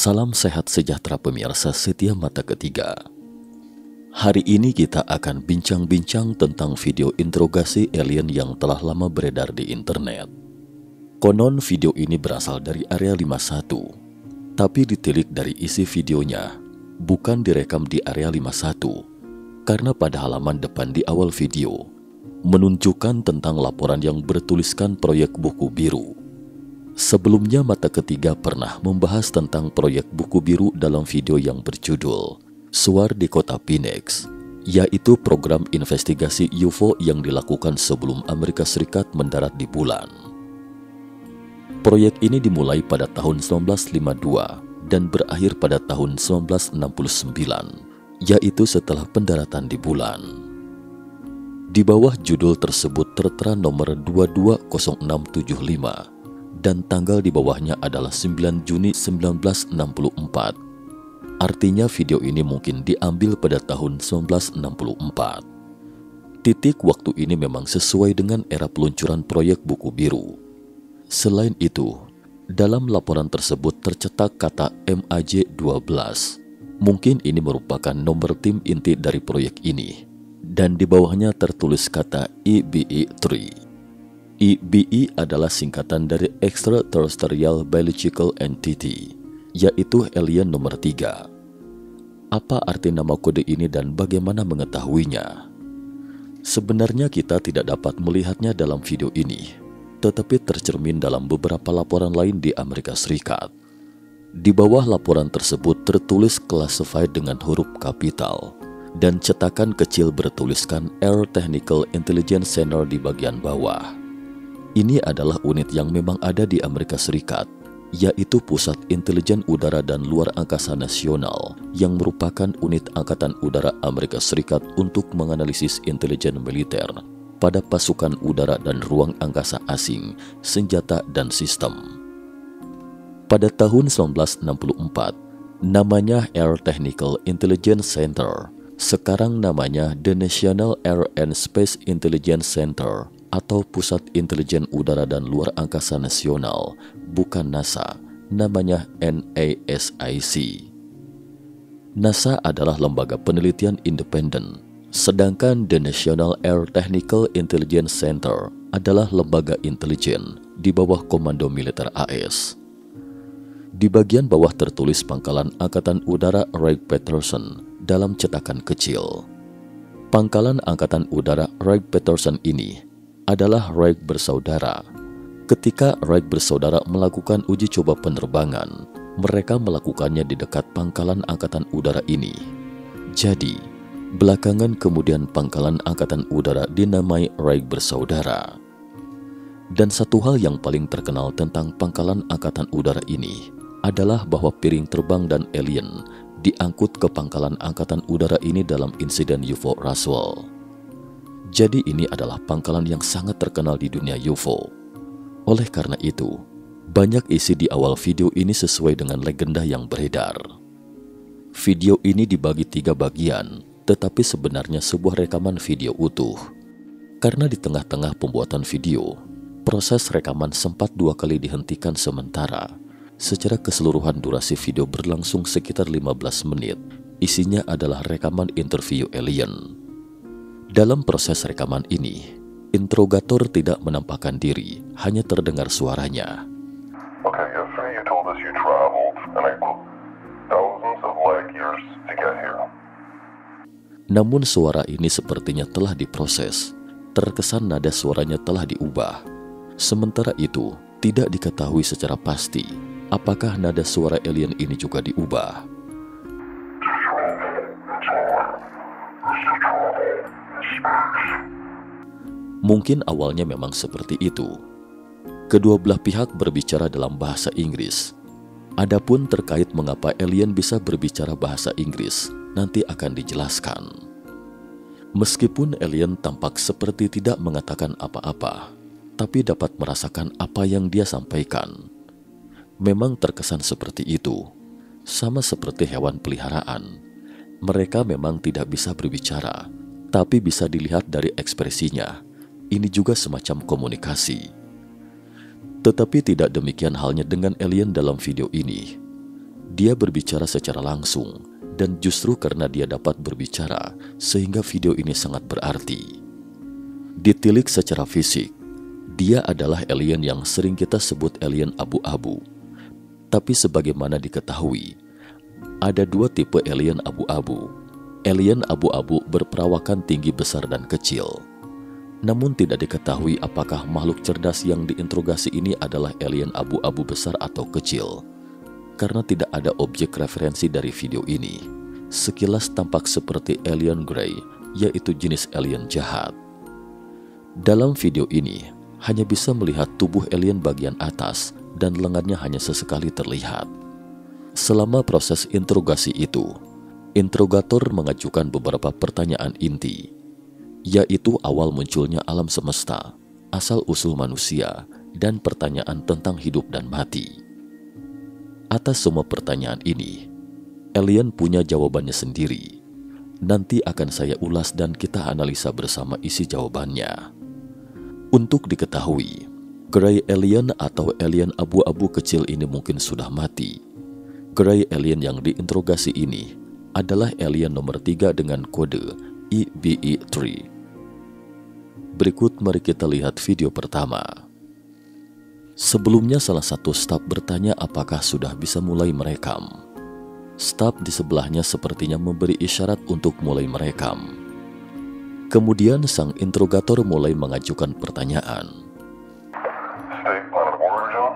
Salam sehat sejahtera pemirsa setia Mata Ketiga. Hari ini kita akan bincang-bincang tentang video interogasi alien yang telah lama beredar di internet. Konon video ini berasal dari Area 51, tapi ditilik dari isi videonya, bukan direkam di Area 51, karena pada halaman depan di awal video, menunjukkan tentang laporan yang bertuliskan proyek buku biru. Sebelumnya Mata Ketiga pernah membahas tentang proyek buku biru dalam video yang berjudul Suar di Kota Phoenix, yaitu program investigasi UFO yang dilakukan sebelum Amerika Serikat mendarat di bulan. Proyek ini dimulai pada tahun 1952 dan berakhir pada tahun 1969, yaitu setelah pendaratan di bulan. Di bawah judul tersebut tertera nomor 220675 dan tanggal di bawahnya adalah 9 Juni 1964. Artinya video ini mungkin diambil pada tahun 1964. Titik waktu ini memang sesuai dengan era peluncuran proyek buku biru. Selain itu, dalam laporan tersebut tercetak kata MAJ-12. Mungkin ini merupakan nomor tim inti dari proyek ini. Dan di bawahnya tertulis kata EBE-3. EBE adalah singkatan dari Extraterrestrial Biological Entity, yaitu alien nomor 3. Apa arti nama kode ini dan bagaimana mengetahuinya? Sebenarnya kita tidak dapat melihatnya dalam video ini, tetapi tercermin dalam beberapa laporan lain di Amerika Serikat. Di bawah laporan tersebut tertulis classified dengan huruf kapital, dan cetakan kecil bertuliskan Air Technical Intelligence Center di bagian bawah. Ini adalah unit yang memang ada di Amerika Serikat, yaitu Pusat Intelijen Udara dan Luar Angkasa Nasional, yang merupakan unit Angkatan Udara Amerika Serikat untuk menganalisis intelijen militer pada pasukan udara dan ruang angkasa asing, senjata dan sistem. Pada tahun 1964, namanya Air Technical Intelligence Center, sekarang namanya The National Air and Space Intelligence Center, atau Pusat Intelijen Udara dan Luar Angkasa Nasional, bukan NASA, namanya NASIC. NASA adalah lembaga penelitian independen, sedangkan The National Air Technical Intelligence Center adalah lembaga intelijen di bawah Komando Militer AS. Di bagian bawah tertulis Pangkalan Angkatan Udara Wright-Patterson dalam cetakan kecil. Pangkalan Angkatan Udara Wright-Patterson ini adalah Wright bersaudara. Ketika Wright bersaudara melakukan uji coba penerbangan, mereka melakukannya di dekat pangkalan angkatan udara ini. Jadi, belakangan kemudian pangkalan angkatan udara dinamai Wright bersaudara. Dan satu hal yang paling terkenal tentang pangkalan angkatan udara ini adalah bahwa piring terbang dan alien diangkut ke pangkalan angkatan udara ini dalam insiden UFO Roswell. Jadi ini adalah pangkalan yang sangat terkenal di dunia UFO. Oleh karena itu, banyak isi di awal video ini sesuai dengan legenda yang beredar. Video ini dibagi 3 bagian, tetapi sebenarnya sebuah rekaman video utuh. Karena di tengah-tengah pembuatan video, proses rekaman sempat 2 kali dihentikan sementara. Secara keseluruhan durasi video berlangsung sekitar 15 menit. Isinya adalah rekaman interview alien. Dalam proses rekaman ini, interrogator tidak menampakkan diri, hanya terdengar suaranya. Okay, yesterday you told us you traveled, and I quote, thousands of light years to get here. Namun suara ini sepertinya telah diproses. Terkesan nada suaranya telah diubah. Sementara itu, tidak diketahui secara pasti apakah nada suara alien ini juga diubah. Mungkin awalnya memang seperti itu. Kedua belah pihak berbicara dalam bahasa Inggris. Adapun terkait mengapa alien bisa berbicara bahasa Inggris, nanti akan dijelaskan. Meskipun alien tampak seperti tidak mengatakan apa-apa, tapi dapat merasakan apa yang dia sampaikan. Memang terkesan seperti itu, sama seperti hewan peliharaan. Mereka memang tidak bisa berbicara, tapi bisa dilihat dari ekspresinya. Ini juga semacam komunikasi. Tetapi tidak demikian halnya dengan alien dalam video ini. Dia berbicara secara langsung, dan justru karena dia dapat berbicara, sehingga video ini sangat berarti. Ditilik secara fisik, dia adalah alien yang sering kita sebut alien abu-abu. Tapi sebagaimana diketahui, ada dua tipe alien abu-abu. Alien abu-abu berperawakan tinggi, besar, dan kecil. Namun tidak diketahui apakah makhluk cerdas yang diinterogasi ini adalah alien abu-abu besar atau kecil. Karena tidak ada objek referensi dari video ini. Sekilas tampak seperti alien grey, yaitu jenis alien jahat. Dalam video ini, hanya bisa melihat tubuh alien bagian atas dan lengannya hanya sesekali terlihat. Selama proses interogasi itu, interrogator mengajukan beberapa pertanyaan inti, yaitu awal munculnya alam semesta, asal-usul manusia, dan pertanyaan tentang hidup dan mati. Atas semua pertanyaan ini, alien punya jawabannya sendiri. Nanti akan saya ulas dan kita analisa bersama isi jawabannya. Untuk diketahui, Grey alien atau alien abu-abu kecil ini mungkin sudah mati. Grey alien yang diinterogasi ini adalah alien nomor 3 dengan kode EBE-3. Berikut mari kita lihat video pertama. Sebelumnya salah satu staf bertanya apakah sudah bisa mulai merekam. Staf di sebelahnya sepertinya memberi isyarat untuk mulai merekam. Kemudian sang interrogator mulai mengajukan pertanyaan. State planet of origin?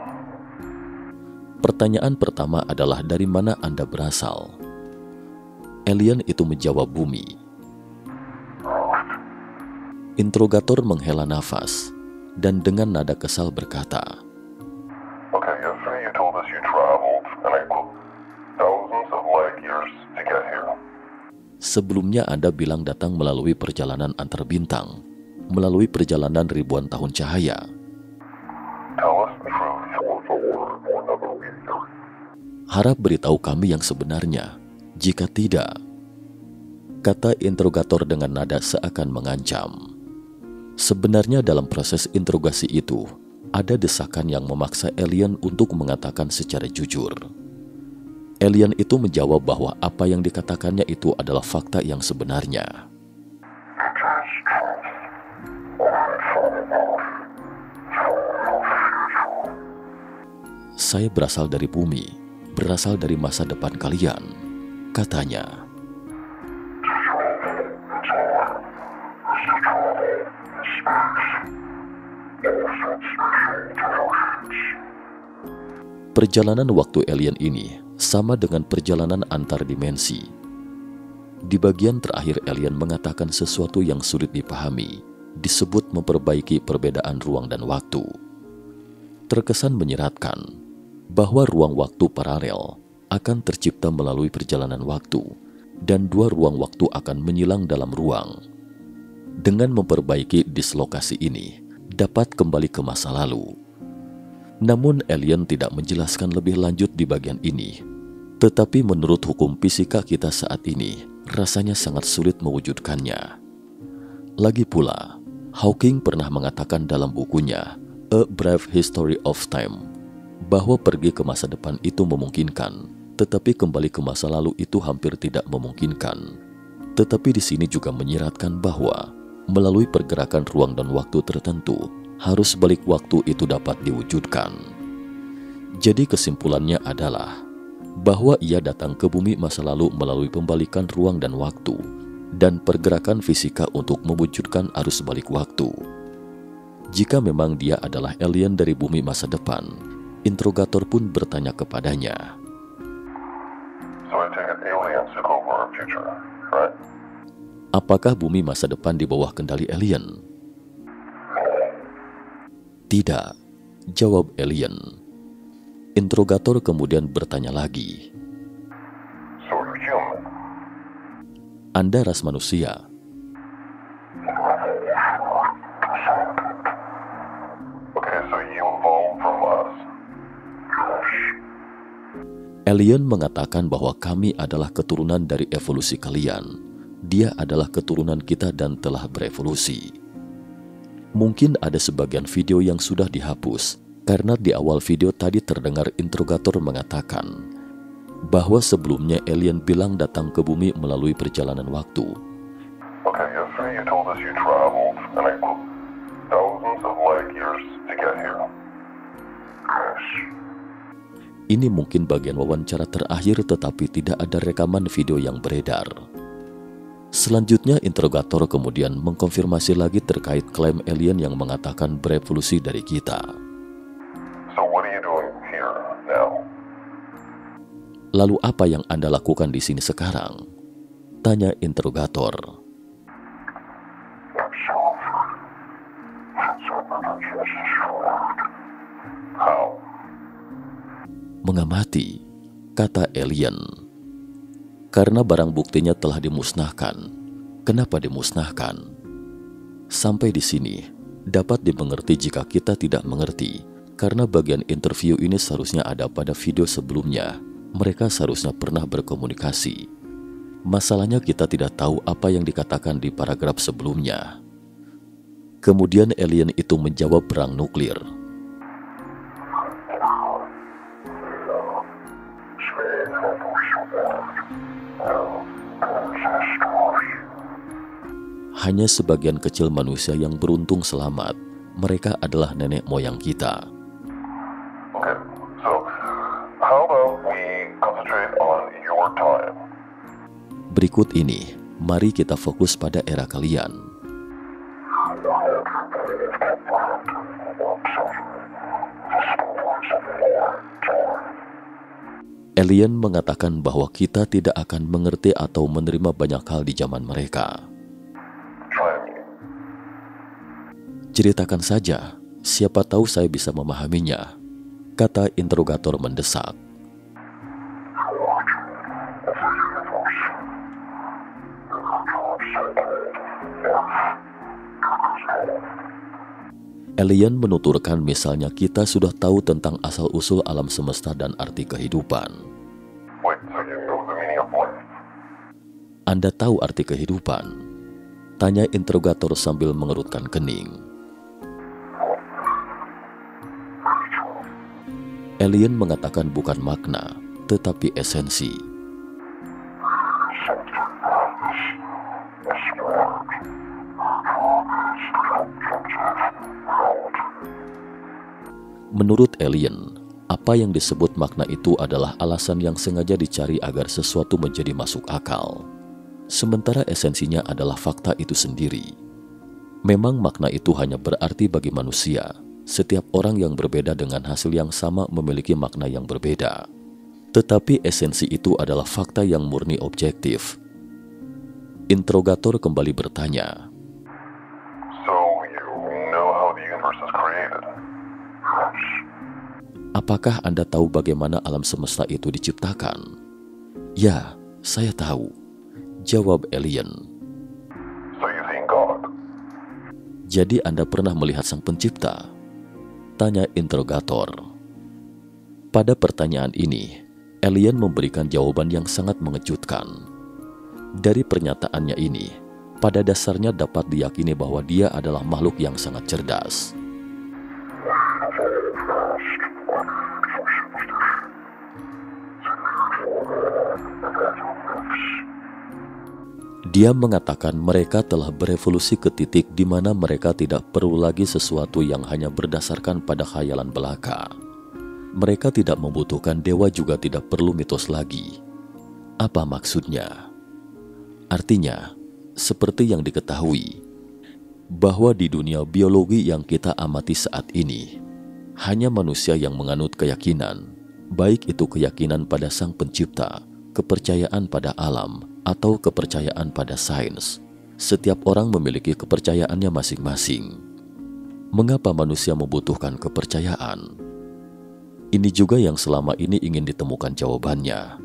Pertanyaan pertama adalah dari mana Anda berasal? Alien itu menjawab bumi. Interrogator menghela nafas dan dengan nada kesal berkata, Okay, yesterday you told us you traveled, and I quote, thousands of light years to get here. sebelumnya Anda bilang datang melalui perjalanan antar bintang, melalui perjalanan ribuan tahun cahaya. Tell us the truth, or another meteor. Harap beritahu kami yang sebenarnya. Jika tidak, kata interrogator dengan nada seakan mengancam. Sebenarnya dalam proses interogasi itu, ada desakan yang memaksa alien untuk mengatakan secara jujur. Alien itu menjawab bahwa apa yang dikatakannya itu adalah fakta yang sebenarnya. Saya berasal dari bumi, berasal dari masa depan kalian, katanya. Perjalanan waktu alien ini sama dengan perjalanan antar dimensi. Di bagian terakhir alien mengatakan sesuatu yang sulit dipahami, disebut memperbaiki perbedaan ruang dan waktu. Terkesan menyeratkan bahwa ruang waktu paralel akan tercipta melalui perjalanan waktu, dan dua ruang waktu akan menyilang dalam ruang. Dengan memperbaiki dislokasi ini, dapat kembali ke masa lalu. Namun alien tidak menjelaskan lebih lanjut di bagian ini. Tetapi menurut hukum fisika kita saat ini, rasanya sangat sulit mewujudkannya. Lagi pula, Hawking pernah mengatakan dalam bukunya A Brief History of Time bahwa pergi ke masa depan itu memungkinkan, tetapi kembali ke masa lalu itu hampir tidak memungkinkan. Tetapi di sini juga menyiratkan bahwa melalui pergerakan ruang dan waktu tertentu, harus balik waktu itu dapat diwujudkan. Jadi kesimpulannya adalah bahwa ia datang ke bumi masa lalu melalui pembalikan ruang dan waktu dan pergerakan fisika untuk mewujudkan arus balik waktu. Jika memang dia adalah alien dari bumi masa depan, interrogator pun bertanya kepadanya. So I take it aliens took over our future, right? Apakah bumi masa depan di bawah kendali alien? Tidak, jawab alien. Interrogator kemudian bertanya lagi. So you're human? Anda ras manusia. Okay, so you evolved from us. Alien mengatakan bahwa kami adalah keturunan dari evolusi kalian. Dia adalah keturunan kita dan telah berevolusi. Mungkin ada sebagian video yang sudah dihapus, karena di awal video tadi terdengar interrogator mengatakan, bahwa sebelumnya alien bilang datang ke bumi melalui perjalanan waktu. Okay, yesterday you told us you traveled, and I quote, thousands of light years to get here. Yes. Ini mungkin bagian wawancara terakhir, tetapi tidak ada rekaman video yang beredar. Selanjutnya, interrogator kemudian mengkonfirmasi lagi terkait klaim alien yang mengatakan berevolusi dari kita. So what are you doing here now? Lalu apa yang Anda lakukan di sini sekarang? Tanya interrogator. How? Mengamati, kata alien. Karena barang buktinya telah dimusnahkan. Kenapa dimusnahkan? Sampai di sini dapat dimengerti jika kita tidak mengerti, karena bagian interview ini seharusnya ada pada video sebelumnya. Mereka seharusnya pernah berkomunikasi. Masalahnya kita tidak tahu apa yang dikatakan di paragraf sebelumnya. Kemudian alien itu menjawab perang nuklir. Hanya sebagian kecil manusia yang beruntung selamat. Mereka adalah nenek moyang kita. Okay, so how about we concentrate on your time? Berikut ini, mari kita fokus pada era kalian. Alien mengatakan bahwa kita tidak akan mengerti atau menerima banyak hal di zaman mereka. Ceritakan saja, siapa tahu saya bisa memahaminya, kata interrogator mendesak. Alien menuturkan misalnya kita sudah tahu tentang asal-usul alam semesta dan arti kehidupan. Wait, so you know the meaning of life? Anda tahu arti kehidupan? Tanya interrogator sambil mengerutkan kening. Alien mengatakan bukan makna, tetapi esensi. Menurut alien, apa yang disebut makna itu adalah alasan yang sengaja dicari agar sesuatu menjadi masuk akal. Sementara esensinya adalah fakta itu sendiri. Memang makna itu hanya berarti bagi manusia. Setiap orang yang berbeda dengan hasil yang sama memiliki makna yang berbeda. Tetapi esensi itu adalah fakta yang murni objektif. Interrogator kembali bertanya. So you know how the universe is created? Apakah Anda tahu bagaimana alam semesta itu diciptakan? Ya, saya tahu, jawab alien. So you think God? Jadi Anda pernah melihat sang pencipta? Tanya interrogator. Pada pertanyaan ini, alien memberikan jawaban yang sangat mengejutkan. Dari pernyataannya ini, pada dasarnya dapat diyakini bahwa dia adalah makhluk yang sangat cerdas. Dia mengatakan mereka telah berevolusi ke titik di mana mereka tidak perlu lagi sesuatu yang hanya berdasarkan pada khayalan belaka. Mereka tidak membutuhkan dewa, juga tidak perlu mitos lagi. Apa maksudnya? Artinya, seperti yang diketahui, bahwa di dunia biologi yang kita amati saat ini, hanya manusia yang menganut keyakinan, baik itu keyakinan pada sang pencipta, kepercayaan pada alam, atau kepercayaan pada sains. Setiap orang memiliki kepercayaannya masing-masing. Mengapa manusia membutuhkan kepercayaan? Ini juga yang selama ini ingin ditemukan jawabannya.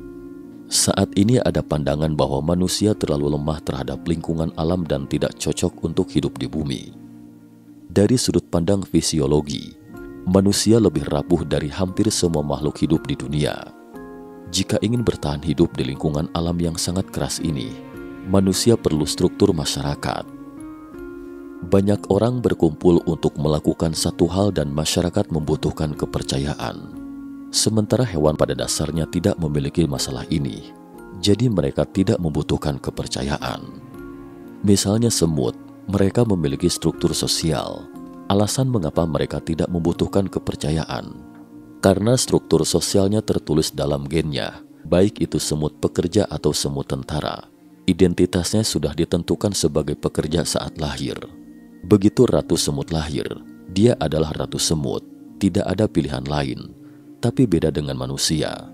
Saat ini ada pandangan bahwa manusia terlalu lemah terhadap lingkungan alam dan tidak cocok untuk hidup di bumi. Dari sudut pandang fisiologi, manusia lebih rapuh dari hampir semua makhluk hidup di dunia. Jika ingin bertahan hidup di lingkungan alam yang sangat keras ini, manusia perlu struktur masyarakat. Banyak orang berkumpul untuk melakukan satu hal dan masyarakat membutuhkan kepercayaan. Sementara hewan pada dasarnya tidak memiliki masalah ini, jadi mereka tidak membutuhkan kepercayaan. Misalnya semut, mereka memiliki struktur sosial. Alasan mengapa mereka tidak membutuhkan kepercayaan, karena struktur sosialnya tertulis dalam gennya, baik itu semut pekerja atau semut tentara. Identitasnya sudah ditentukan sebagai pekerja saat lahir. Begitu ratu semut lahir, dia adalah ratu semut, tidak ada pilihan lain. Tapi beda dengan manusia.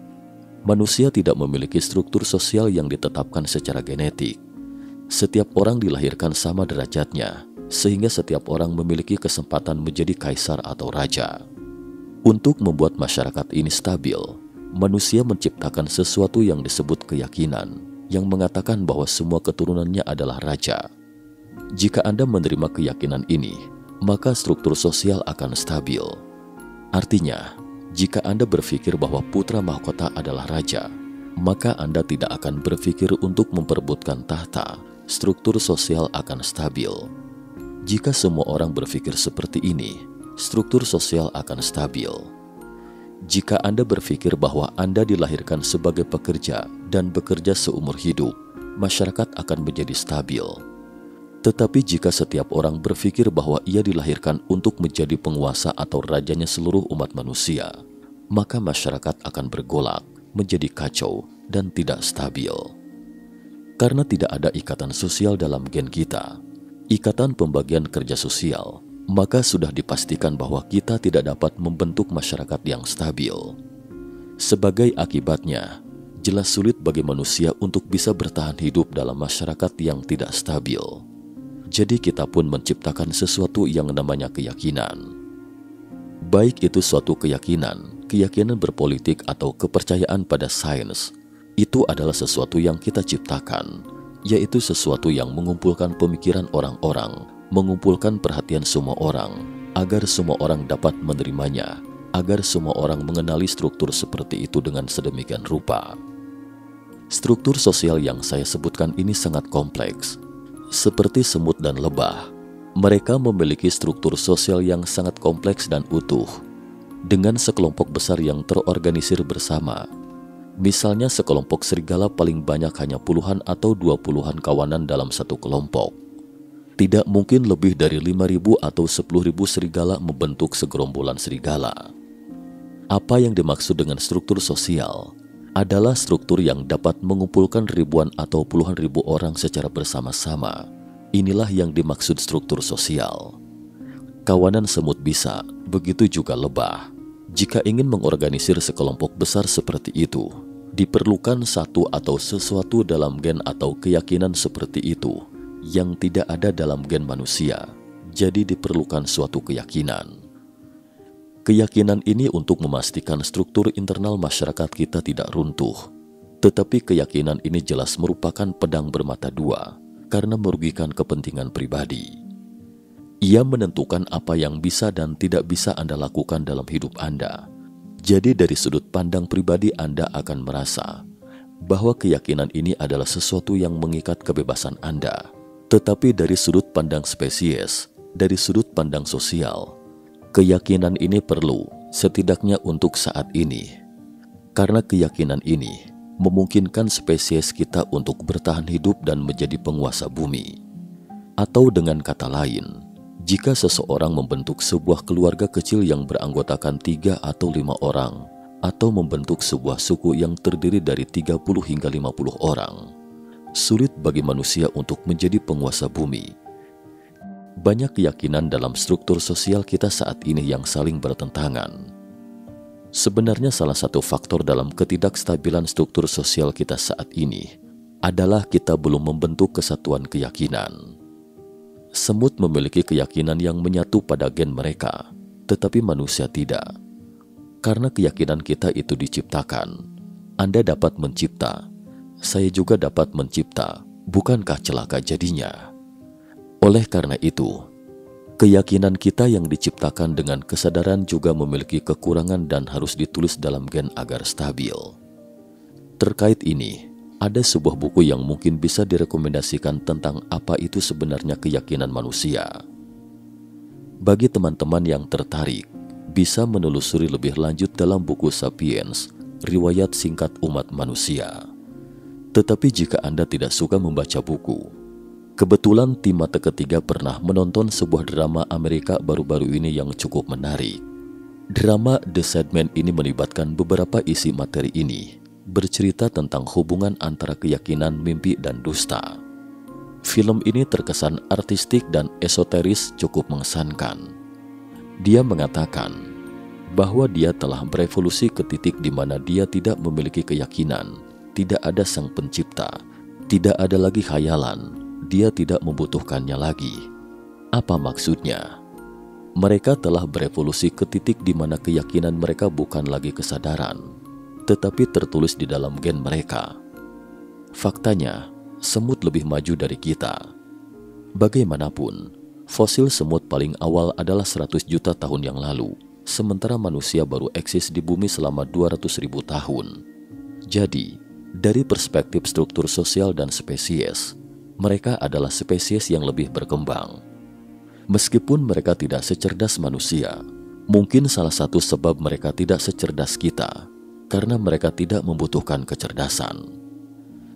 Manusia tidak memiliki struktur sosial yang ditetapkan secara genetik. Setiap orang dilahirkan sama derajatnya, sehingga setiap orang memiliki kesempatan menjadi kaisar atau raja. Untuk membuat masyarakat ini stabil, manusia menciptakan sesuatu yang disebut keyakinan, yang mengatakan bahwa semua keturunannya adalah raja. Jika Anda menerima keyakinan ini, maka struktur sosial akan stabil. Artinya, jika Anda berpikir bahwa putra mahkota adalah raja, maka Anda tidak akan berpikir untuk memperebutkan tahta. Struktur sosial akan stabil. Jika semua orang berpikir seperti ini, struktur sosial akan stabil. Jika Anda berpikir bahwa Anda dilahirkan sebagai pekerja dan bekerja seumur hidup, masyarakat akan menjadi stabil. Tetapi jika setiap orang berpikir bahwa ia dilahirkan untuk menjadi penguasa atau rajanya seluruh umat manusia, maka masyarakat akan bergolak, menjadi kacau, dan tidak stabil. Karena tidak ada ikatan sosial dalam gen kita, ikatan pembagian kerja sosial, maka sudah dipastikan bahwa kita tidak dapat membentuk masyarakat yang stabil. Sebagai akibatnya, jelas sulit bagi manusia untuk bisa bertahan hidup dalam masyarakat yang tidak stabil. Jadi kita pun menciptakan sesuatu yang namanya keyakinan. Baik itu suatu keyakinan berpolitik atau kepercayaan pada sains, itu adalah sesuatu yang kita ciptakan, yaitu sesuatu yang mengumpulkan pemikiran orang-orang, mengumpulkan perhatian semua orang, agar semua orang dapat menerimanya, agar semua orang mengenali struktur seperti itu dengan sedemikian rupa. Struktur sosial yang saya sebutkan ini sangat kompleks. Seperti semut dan lebah, mereka memiliki struktur sosial yang sangat kompleks dan utuh, dengan sekelompok besar yang terorganisir bersama. Misalnya sekelompok serigala paling banyak hanya puluhan atau 20-an kawanan dalam satu kelompok. Tidak mungkin lebih dari 5.000 atau 10.000 serigala membentuk segerombolan serigala. Apa yang dimaksud dengan struktur sosial adalah struktur yang dapat mengumpulkan ribuan atau puluhan ribu orang secara bersama-sama. Inilah yang dimaksud struktur sosial. Kawanan semut bisa, begitu juga lebah. Jika ingin mengorganisir sekelompok besar seperti itu, diperlukan satu atau sesuatu dalam gen atau keyakinan seperti itu yang tidak ada dalam gen manusia. Jadi diperlukan suatu keyakinan. Keyakinan ini untuk memastikan struktur internal masyarakat kita tidak runtuh. Tetapi keyakinan ini jelas merupakan pedang bermata dua karena merugikan kepentingan pribadi. Ia menentukan apa yang bisa dan tidak bisa Anda lakukan dalam hidup Anda. Jadi dari sudut pandang pribadi Anda akan merasa bahwa keyakinan ini adalah sesuatu yang mengikat kebebasan Anda. Tetapi dari sudut pandang spesies, dari sudut pandang sosial, keyakinan ini perlu setidaknya untuk saat ini. Karena keyakinan ini memungkinkan spesies kita untuk bertahan hidup dan menjadi penguasa bumi. Atau dengan kata lain, jika seseorang membentuk sebuah keluarga kecil yang beranggotakan 3 atau 5 orang, atau membentuk sebuah suku yang terdiri dari 30 hingga 50 orang, sulit bagi manusia untuk menjadi penguasa bumi. Banyak keyakinan dalam struktur sosial kita saat ini yang saling bertentangan. Sebenarnya salah satu faktor dalam ketidakstabilan struktur sosial kita saat ini adalah kita belum membentuk kesatuan keyakinan. Semut memiliki keyakinan yang menyatu pada gen mereka, tetapi manusia tidak. Karena keyakinan kita itu diciptakan, Anda dapat mencipta, saya juga dapat mencipta, bukankah celaka jadinya? Oleh karena itu, keyakinan kita yang diciptakan dengan kesadaran juga memiliki kekurangan dan harus ditulis dalam gen agar stabil. Terkait ini, ada sebuah buku yang mungkin bisa direkomendasikan tentang apa itu sebenarnya keyakinan manusia. Bagi teman-teman yang tertarik, bisa menelusuri lebih lanjut dalam buku Sapiens, riwayat singkat umat manusia. Tetapi jika Anda tidak suka membaca buku, kebetulan tim mata ketiga pernah menonton sebuah drama Amerika baru-baru ini yang cukup menarik. Drama The Sandman ini melibatkan beberapa isi materi ini, bercerita tentang hubungan antara keyakinan, mimpi, dan dusta. Film ini terkesan artistik dan esoteris, cukup mengesankan. Dia mengatakan bahwa dia telah berevolusi ke titik di mana dia tidak memiliki keyakinan, tidak ada sang pencipta, tidak ada lagi khayalan, dia tidak membutuhkannya lagi. Apa maksudnya? Mereka telah berevolusi ke titik di mana keyakinan mereka bukan lagi kesadaran, tetapi tertulis di dalam gen mereka. Faktanya, semut lebih maju dari kita. Bagaimanapun, fosil semut paling awal adalah 100 juta tahun yang lalu, sementara manusia baru eksis di bumi selama 200.000 tahun. Jadi, dari perspektif struktur sosial dan spesies, mereka adalah spesies yang lebih berkembang. Meskipun mereka tidak secerdas manusia, mungkin salah satu sebab mereka tidak secerdas kita, karena mereka tidak membutuhkan kecerdasan.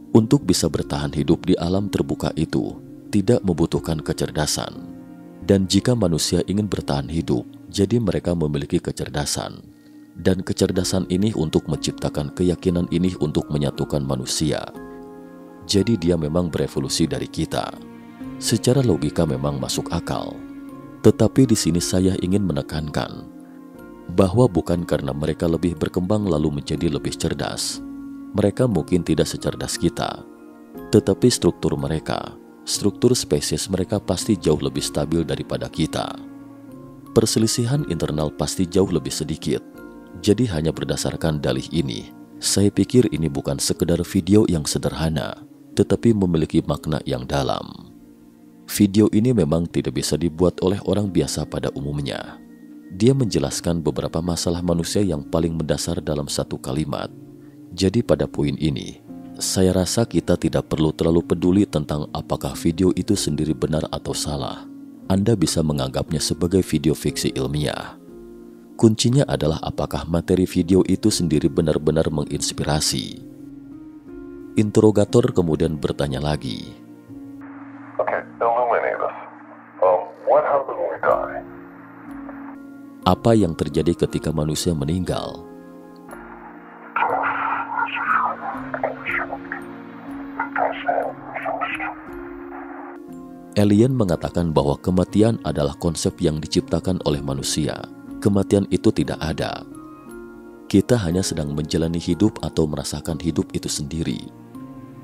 Untuk bisa bertahan hidup di alam terbuka itu, tidak membutuhkan kecerdasan. Dan jika manusia ingin bertahan hidup, jadi mereka memiliki kecerdasan. Dan kecerdasan ini untuk menciptakan keyakinan ini untuk menyatukan manusia. Jadi dia memang berevolusi dari kita. Secara logika memang masuk akal. Tetapi di sini saya ingin menekankan bahwa bukan karena mereka lebih berkembang lalu menjadi lebih cerdas. Mereka mungkin tidak secerdas kita. Tetapi struktur mereka, struktur spesies mereka pasti jauh lebih stabil daripada kita. Perselisihan internal pasti jauh lebih sedikit. Jadi hanya berdasarkan dalih ini, saya pikir ini bukan sekedar video yang sederhana, tetapi memiliki makna yang dalam. Video ini memang tidak bisa dibuat oleh orang biasa pada umumnya. Dia menjelaskan beberapa masalah manusia yang paling mendasar dalam satu kalimat. Jadi pada poin ini, saya rasa kita tidak perlu terlalu peduli tentang apakah video itu sendiri benar atau salah. Anda bisa menganggapnya sebagai video fiksi ilmiah. Kuncinya adalah apakah materi video itu sendiri benar-benar menginspirasi. Interrogator kemudian bertanya lagi. Okay, illuminate us. What happens when we die? Apa yang terjadi ketika manusia meninggal? Alien mengatakan bahwa kematian adalah konsep yang diciptakan oleh manusia. Kematian itu tidak ada. Kita hanya sedang menjalani hidup atau merasakan hidup itu sendiri.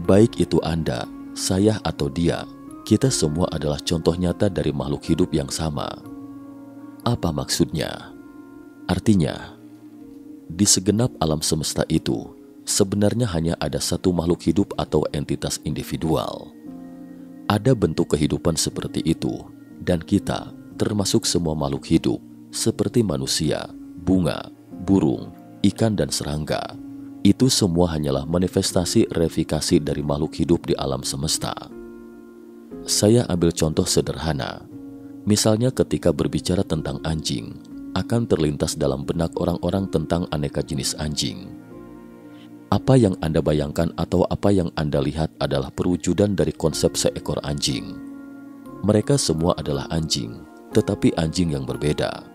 Baik itu Anda, saya atau dia, kita semua adalah contoh nyata dari makhluk hidup yang sama. Apa maksudnya? Artinya, di segenap alam semesta itu, sebenarnya hanya ada satu makhluk hidup atau entitas individual. Ada bentuk kehidupan seperti itu, dan kita, termasuk semua makhluk hidup, seperti manusia, bunga, burung, ikan, dan serangga, itu semua hanyalah manifestasi revikasi dari makhluk hidup di alam semesta. Saya ambil contoh sederhana. Misalnya ketika berbicara tentang anjing, akan terlintas dalam benak orang-orang tentang aneka jenis anjing. Apa yang Anda bayangkan atau apa yang Anda lihat adalah perwujudan dari konsep seekor anjing. Mereka semua adalah anjing, tetapi anjing yang berbeda.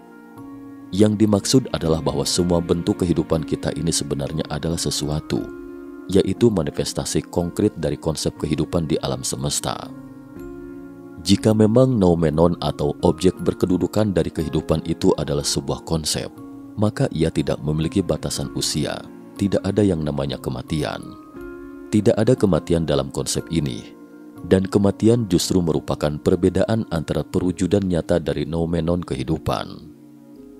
Yang dimaksud adalah bahwa semua bentuk kehidupan kita ini sebenarnya adalah sesuatu, yaitu manifestasi konkret dari konsep kehidupan di alam semesta. Jika memang noumenon atau objek berkedudukan dari kehidupan itu adalah sebuah konsep, maka ia tidak memiliki batasan usia, tidak ada yang namanya kematian. Tidak ada kematian dalam konsep ini, dan kematian justru merupakan perbedaan antara perwujudan nyata dari noumenon kehidupan.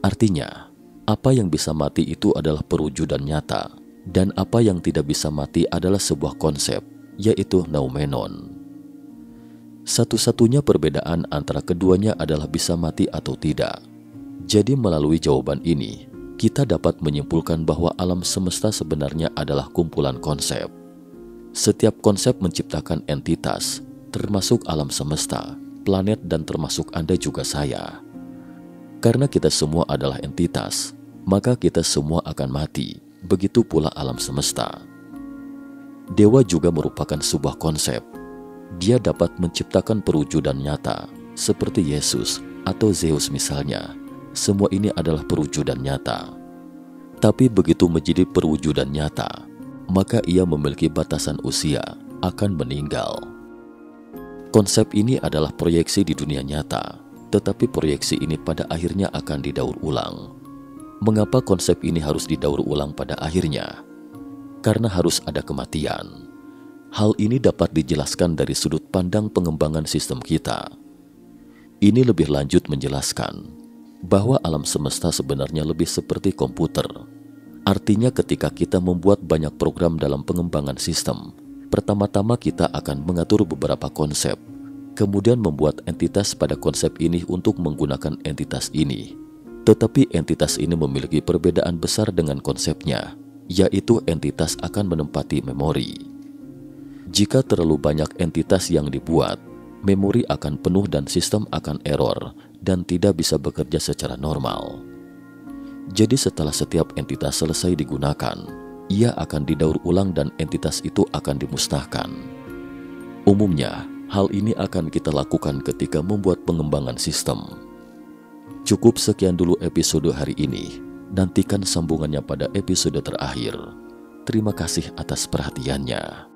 Artinya, apa yang bisa mati itu adalah perwujudan nyata, dan apa yang tidak bisa mati adalah sebuah konsep, yaitu noumenon. Satu-satunya perbedaan antara keduanya adalah bisa mati atau tidak. Jadi melalui jawaban ini, kita dapat menyimpulkan bahwa alam semesta sebenarnya adalah kumpulan konsep. Setiap konsep menciptakan entitas, termasuk alam semesta, planet, dan termasuk Anda juga saya. Karena kita semua adalah entitas, maka kita semua akan mati, begitu pula alam semesta. Dewa juga merupakan sebuah konsep. Dia dapat menciptakan perwujudan nyata, seperti Yesus atau Zeus misalnya. Semua ini adalah perwujudan nyata. Tapi begitu menjadi perwujudan nyata, maka ia memiliki batasan usia, akan meninggal. Konsep ini adalah proyeksi di dunia nyata, tetapi proyeksi ini pada akhirnya akan didaur ulang. Mengapa konsep ini harus didaur ulang pada akhirnya? Karena harus ada kematian. Hal ini dapat dijelaskan dari sudut pandang pengembangan sistem kita. Ini lebih lanjut menjelaskan bahwa alam semesta sebenarnya lebih seperti komputer. Artinya ketika kita membuat banyak program dalam pengembangan sistem, pertama-tama kita akan mengatur beberapa konsep, kemudian membuat entitas pada konsep ini untuk menggunakan entitas ini. Tetapi entitas ini memiliki perbedaan besar dengan konsepnya, yaitu entitas akan menempati memori. Jika terlalu banyak entitas yang dibuat, memori akan penuh dan sistem akan error dan tidak bisa bekerja secara normal. Jadi setelah setiap entitas selesai digunakan, ia akan didaur ulang dan entitas itu akan dimusnahkan. Umumnya, hal ini akan kita lakukan ketika membuat pengembangan sistem. Cukup sekian dulu episode hari ini. Nantikan sambungannya pada episode terakhir. Terima kasih atas perhatiannya.